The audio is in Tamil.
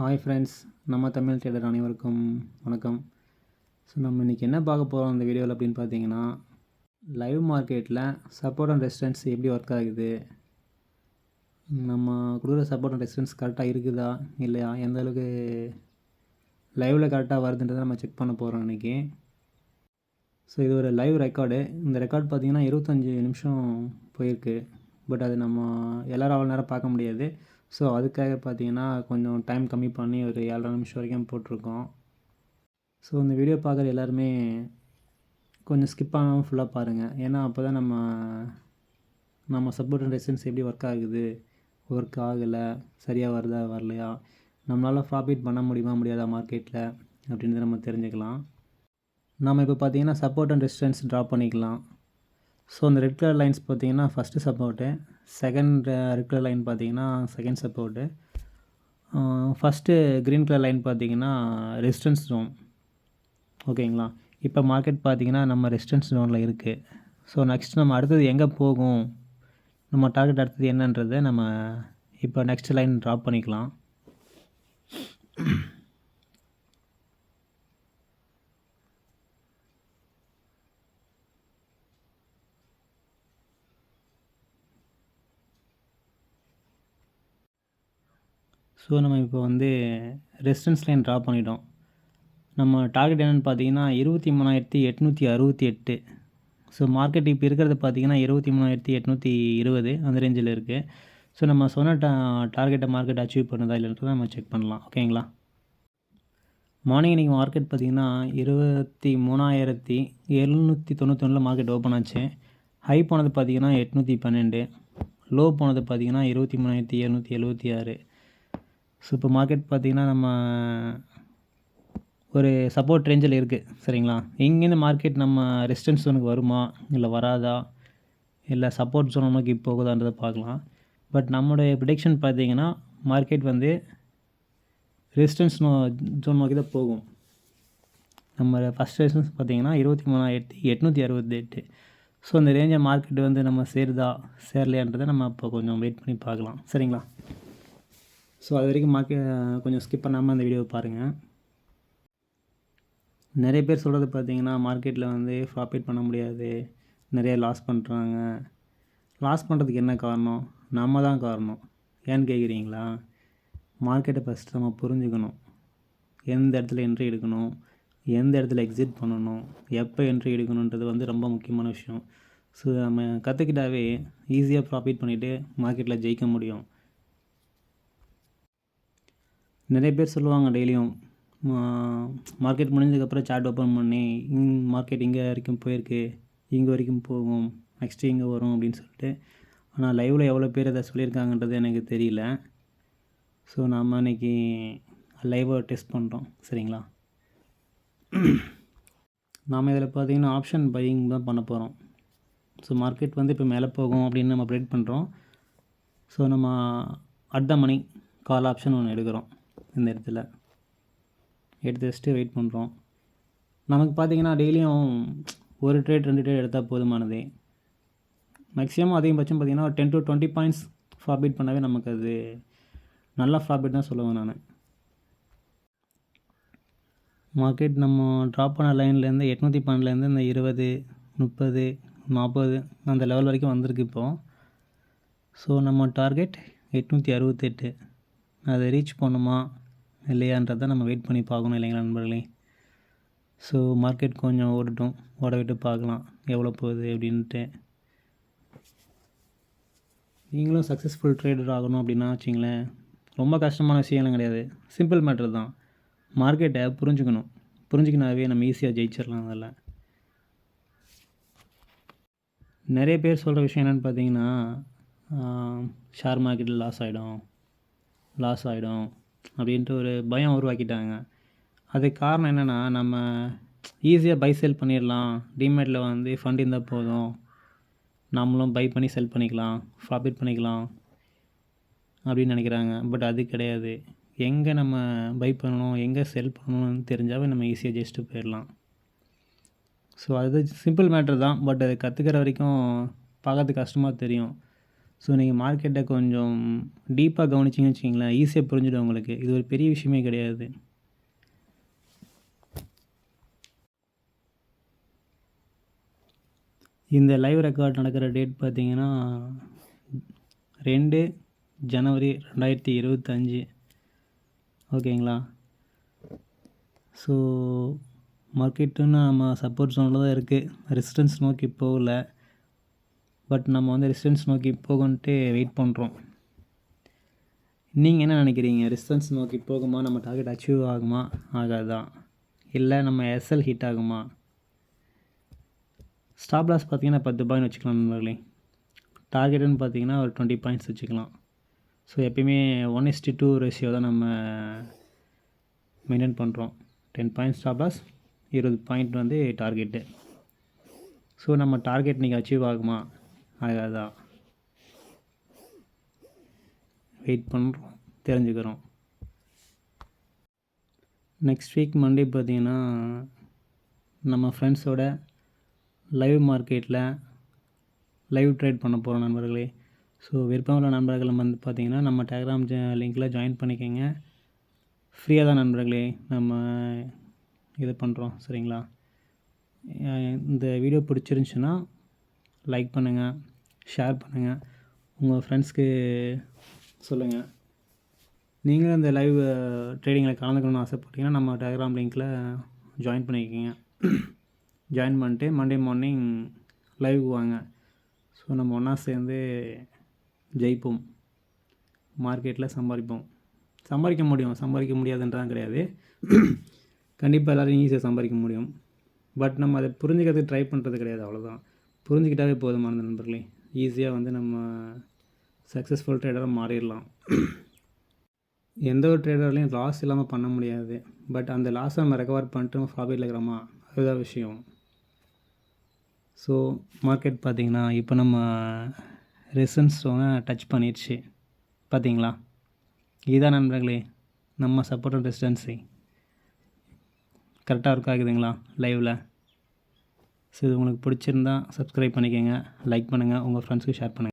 ஹாய் ஃப்ரெண்ட்ஸ், நம்ம தமிழ் ட்ரேடர் அனைவருக்கும் வணக்கம். ஸோ நம்ம இன்றைக்கி என்ன பார்க்க போகிறோம் இந்த வீடியோவில் அப்படின்னு பார்த்தீங்கன்னா, லைவ் மார்க்கெட்டில் சப்போர்ட் அண்ட் ரெசிஸ்டன்ஸ் எப்படி ஒர்க் ஆகுது, நம்ம கொடுக்குற சப்போர்ட் அண்ட் ரெசிஸ்டன்ஸ் கரெக்டாக இருக்குதா இல்லையா, எந்த அளவுக்கு லைவில் கரெக்டாக வருதுன்றதை நம்ம செக் பண்ண போகிறோம் இன்றைக்கி. ஸோ இது ஒரு லைவ் ரெக்கார்டு. இந்த ரெக்கார்ட் பார்த்திங்கன்னா 25 நிமிஷம் போயிருக்கு. பட் அது நம்ம எல்லோரும் அவ்வளோ நேரம் பார்க்க முடியாது. ஸோ அதுக்காக பார்த்தீங்கன்னா கொஞ்சம் டைம் கம்மி பண்ணி ஒரு 7.5 நிமிஷம் வரைக்கும் போட்டிருக்கோம். ஸோ இந்த வீடியோ பார்க்குற எல்லாருமே கொஞ்சம் ஸ்கிப் ஆகாமல் ஃபுல்லாக பாருங்கள். ஏன்னா அப்போ தான் நம்ம சப்போர்ட் அண்ட் ரெசிஸ்டன்ஸ் எப்படி ஒர்க் ஆகுது, ஒர்க் ஆகலை, சரியாக வருதா வரலையா, நம்மளால் ப்ராஃபிட் பண்ண முடியுமா முடியாதா மார்க்கெட்டில் அப்படின்றத நம்ம தெரிஞ்சுக்கலாம். நம்ம இப்போ பார்த்தீங்கன்னா சப்போர்ட் அண்ட் ரெசிஸ்டன்ஸ் ட்ரா பண்ணிக்கலாம். ஸோ அந்த ரெட் கலர் லைன்ஸ் பார்த்தீங்கன்னா first support, second red colour line பார்த்தீங்கன்னா second support, first green colour line பார்த்தீங்கன்னா ரெசிஸ்டன்ஸ் ஜோன். ஓகேங்களா? இப்போ மார்க்கெட் பார்த்தீங்கன்னா நம்ம ரெசிஸ்டன்ஸ் ஜோனில் இருக்குது. ஸோ நெக்ஸ்ட் நம்ம அடுத்தது எங்கே போகும், நம்ம டார்கெட் அடுத்தது என்னன்றதை நம்ம இப்போ நெக்ஸ்ட் லைன் ட்ரா பண்ணிக்கலாம். ஸோ நம்ம இப்போ ரெசிஸ்டன்ஸ் லைன் ட்ரா பண்ணிட்டோம். நம்ம டார்கெட் என்னென்னு பார்த்தீங்கன்னா 23,868. ஸோ மார்க்கெட் இப்போ இருக்கிறது பார்த்தீங்கன்னா 23,820 அந்த ரேஞ்சில் இருக்குது. ஸோ நம்ம சொன்ன டார்கெட்டை மார்க்கெட் அச்சீவ் பண்ணுதா இல்லைன்றதை நம்ம செக் பண்ணலாம். ஓகேங்களா? மார்னிங் இன்றைக்கி மார்க்கெட் பார்த்திங்கன்னா 23,791 மார்க்கெட் ஓப்பன் ஆச்சு. ஹை போனது பார்த்திங்கன்னா 812, லோ போனது பார்த்திங்கன்னா 23,776. ஸோ இப்போ மார்க்கெட் பார்த்திங்கன்னா நம்ம ஒரு சப்போர்ட் ரேஞ்சில் இருக்குது. சரிங்களா? இங்கேருந்து மார்க்கெட் நம்ம ரெசிஸ்டன்ஸ் ஜோனுக்கு வருமா இல்லை வராதா, இல்லை சப்போர்ட் ஜோன் நோக்கி போகுதான்றதை பார்க்கலாம். பட் நம்மளுடைய ப்ரிடிக்ஷன் பார்த்திங்கன்னா மார்க்கெட் ரெசிஸ்டன்ஸ் ஜோன் நோக்கி தான் போகும். நம்ம ஃபஸ்ட் ரெசிஸ்டன்ஸ் பார்த்திங்கன்னா 23,868. ஸோ இந்த ரேஞ்சை மார்க்கெட் நம்ம சேருதா சேரலையான்றதை நம்ம இப்போ கொஞ்சம் வெயிட் பண்ணி பார்க்கலாம். சரிங்களா? ஸோ அது வரைக்கும் கொஞ்சம் ஸ்கிப் பண்ணாமல் அந்த வீடியோவை பாருங்கள். நிறைய பேர் சொல்கிறது பார்த்திங்கன்னா மார்க்கெட்டில் ப்ராஃபிட் பண்ண முடியாது, நிறைய லாஸ் பண்ணுறாங்க. லாஸ் பண்ணுறதுக்கு என்ன காரணம்? நம்ம தான் காரணம். ஏன்னு கேட்குறீங்களா? மார்க்கெட்டை ஃபஸ்ட்டு நம்ம புரிஞ்சுக்கணும். எந்த இடத்துல என்ட்ரி எடுக்கணும், எந்த இடத்துல எக்ஸிட் பண்ணணும், எப்போ என்ட்ரி எடுக்கணுன்றது ரொம்ப முக்கியமான விஷயம். ஸோ நம்ம கற்றுக்கிட்டாவே ஈஸியாக ப்ராஃபிட் பண்ணிவிட்டு மார்க்கெட்டில் ஜெயிக்க முடியும். நிறைய பேர் சொல்லுவாங்க டெய்லியும் மார்க்கெட் முடிஞ்சதுக்கப்புறம் சார்ட் ஓப்பன் பண்ணி மார்க்கெட் இங்கே வரைக்கும் போயிருக்கு, இங்கே வரைக்கும் போகும், நெக்ஸ்ட்டு இங்கே வரும் அப்படின்னு சொல்லிட்டு. ஆனால் லைவில் எவ்வளோ பேர் அதை சொல்லியிருக்காங்கன்றது எனக்கு தெரியல. ஸோ நாம் இன்றைக்கி லைவை டெஸ்ட் பண்ணுறோம். சரிங்களா? நாம் இதில் பார்த்திங்கன்னா ஆப்ஷன் பையிங் தான் பண்ண போகிறோம். ஸோ மார்க்கெட் இப்போ மேலே போகும் அப்படின்னு நம்ம ப்ரெடிக்ட் பண்ணுறோம். ஸோ நம்ம at the money call option ஒன்று எடுக்கிறோம். இந்த இடத்துல எடுத்து வச்சுட்டு வெயிட் பண்ணுறோம். நமக்கு பார்த்திங்கன்னா டெய்லியும் ஒரு ட்ரேட் 2 ட்ரேட் எடுத்தால் போதுமானது. மேக்ஸிமம் அதிகபட்சம் பார்த்திங்கன்னா 10 to 20 பாயிண்ட்ஸ் ப்ராஃபிட் பண்ணவே நமக்கு அது நல்ல ப்ராஃபிட் தான் சொல்லுவேன் நான். மார்க்கெட் நம்ம ட்ராப் பண்ண லைன்லேருந்து 812லேருந்து இந்த 20, 30, 40 அந்த லெவல் வரைக்கும் வந்திருக்கு இப்போது. ஸோ நம்ம டார்கெட் 868. அதை ரீச் பண்ணுமா இல்லையான்றதை நம்ம வெயிட் பண்ணி பார்க்கணும் இல்லைங்களா நண்பர்களே? ஸோ மார்க்கெட் கொஞ்சம் ஓடட்டும், ஓட விட்டு பார்க்கலாம் எவ்வளோ போகுது அப்படின்ட்டு. நீங்களும் சக்ஸஸ்ஃபுல் ட்ரேடர் ஆகணும் அப்படின்னா வச்சிங்களேன், ரொம்ப கஷ்டமான விஷயம்லாம் கிடையாது. சிம்பிள் மேட்ரு தான். மார்க்கெட்டை புரிஞ்சுக்கினாவே நம்ம ஈஸியாக ஜெயிச்சிடலாம். அதில் நிறைய பேர் சொல்கிற விஷயம் என்னென்னு பார்த்தீங்கன்னா ஷேர் மார்க்கெட்டில் லாஸ் ஆகிடும் அப்படின்ட்டு ஒரு பயம் உருவாக்கிட்டாங்க. அதுக்கு காரணம் என்னென்னா, நம்ம ஈஸியாக பை செல் பண்ணிடலாம், டிமேட்டில் ஃபண்ட் இருந்தால் போதும், நம்மளும் பை பண்ணி செல் பண்ணிக்கலாம், ப்ராஃபிட் பண்ணிக்கலாம் அப்படின்னு நினைக்கிறாங்க. பட் அது கிடையாது. எங்கே நம்ம பை பண்ணணும், எங்கே செல் பண்ணணும்னு தெரிஞ்சாவே நம்ம ஈஸியாக ஜெயிச்சுட்டு போயிடலாம். ஸோ அது சிம்பிள் மேட்ரு தான். பட் அது கற்றுக்கிற வரைக்கும் பார்க்கறதுக்கு கஷ்டமாக தெரியும். ஸோ நீங்கள் மார்க்கெட்டை கொஞ்சம் டீப்பாக கவனிச்சிங்கன்னு வச்சிங்களேன், ஈஸியாக புரிஞ்சிடும் உங்களுக்கு. இது ஒரு பெரிய விஷயமே கிடையாது. இந்த லைவ் ரெக்கார்ட் நடக்கிற டேட் பார்த்தீங்கன்னா 2 ஜனவரி 2025. ஓகேங்களா? ஸோ மார்க்கெட்டுன்னு நம்ம சப்போர்ட் ஜோனில் தான் இருக்குது, ரெசிஸ்டன்ஸ் நோக்கி போகல. பட் நம்ம வந்து ரெசிஸ்டன்ஸ் நோக்கி போகன்ட்டு வெயிட் பண்ணுறோம். நீங்கள் என்ன நினைக்கிறீங்க? ரெசிஸ்டன்ஸ் நோக்கி போகுமா, நம்ம டார்கெட் அச்சீவ் ஆகுமா ஆகாதா, இல்லை நம்ம எஸ்எல் ஹிட் ஆகுமா? ஸ்டாப் லாஸ் பார்த்தீங்கன்னா 10 பாயிண்ட் வச்சுக்கலாம் நண்பர்களே. டார்கெட்டுன்னு பார்த்தீங்கன்னா ஒரு 20 பாயிண்ட்ஸ் வச்சுக்கலாம். ஸோ எப்பயுமே 1:2 ரேஷியோ தான் நம்ம மெயின்டைன் பண்ணுறோம். 10 பாயிண்ட் ஸ்டாப் லாஸ், 20 பாயிண்ட் வந்து டார்கெட்டு. ஸோ நம்ம டார்கெட் நீங்கள் அச்சீவ் ஆகுமா ஆகாதா வெயிட் பண்ணுறோம், தெரிஞ்சுக்கிறோம். நெக்ஸ்ட் வீக் மண்டே பார்த்தீங்கன்னா நம்ம ஃப்ரெண்ட்ஸோட லைவ் மார்க்கெட்டில் லைவ் ட்ரேட் பண்ண போகிறோம் நண்பர்களே. ஸோ விருப்பமுள்ள நண்பர்கள் வந்து பார்த்திங்கன்னா நம்ம டெலகிராம் லிங்கில் ஜாயின் பண்ணிக்கோங்க. ஃப்ரீயாக தான் நண்பர்களே நம்ம இது பண்ணுறோம், சரிங்களா? இந்த வீடியோ பிடிச்சிருந்துச்சுன்னா லைக் பண்ணுங்கள், ஷேர் பண்ணுங்கள், உங்கள் ஃப்ரெண்ட்ஸ்க்கு சொல்லுங்கள். நீங்களும் இந்த லைவ் ட்ரேடிங்கில் கலந்துக்கணும்னு ஆசைப்பட்டீங்கன்னா நம்ம டெலகிராம் லிங்க்கில் ஜாயின் பண்ணிக்கோங்க. ஜாயின் பண்ணிட்டு மண்டே மார்னிங் லைவ் வாங்க. ஸோ நம்ம ஒன்றா சேர்ந்து ஜெயிப்போம், மார்க்கெட்டில் சம்பாதிப்போம். சம்பாதிக்க முடியும், சம்பாதிக்க முடியாதுன்றதான் கிடையாது. கண்டிப்பாக எல்லோரும் ஈஸியாக சம்பாதிக்க முடியும். பட் நம்ம அதை புரிஞ்சுக்கிறதுக்கு ட்ரை பண்ணுறது கிடையாது, அவ்வளோதான். புரிஞ்சுக்கிட்டாவே போதுமான நண்பர்களே, ஈஸியாக வந்து நம்ம சக்ஸஸ்ஃபுல் ட்ரேடராக மாறிடலாம். எந்த ஒரு ட்ரேடர்லையும் லாஸ் இல்லாமல் பண்ண முடியாது. பட் அந்த லாஸை நம்ம ரெக்கவர் பண்ணிட்டு நம்ம ப்ராஃபிட்டில் இருக்கிறோமா, அதுதான் விஷயம். ஸோ மார்க்கெட் பார்த்திங்கன்னா இப்போ நம்ம ரெசிஸ்டன்ஸ் ஜோனை டச் பண்ணிடுச்சு பார்த்தீங்களா? இதுதான் நண்பர்களே நம்ம சப்போர்ட் அண்ட் ரெசிஸ்டன்ஸு. கரெக்டாக ஒர்க் ஆகுதுங்களா லைவில்? ஸோ இது உங்களுக்கு பிடிச்சிருந்தா சப்ஸ்கிரைப் பண்ணிக்கோங்க, லைக் பண்ணுங்கள், உங்கள் ஃப்ரெண்ட்ஸ்க்கு ஷேர் பண்ணுங்கள்.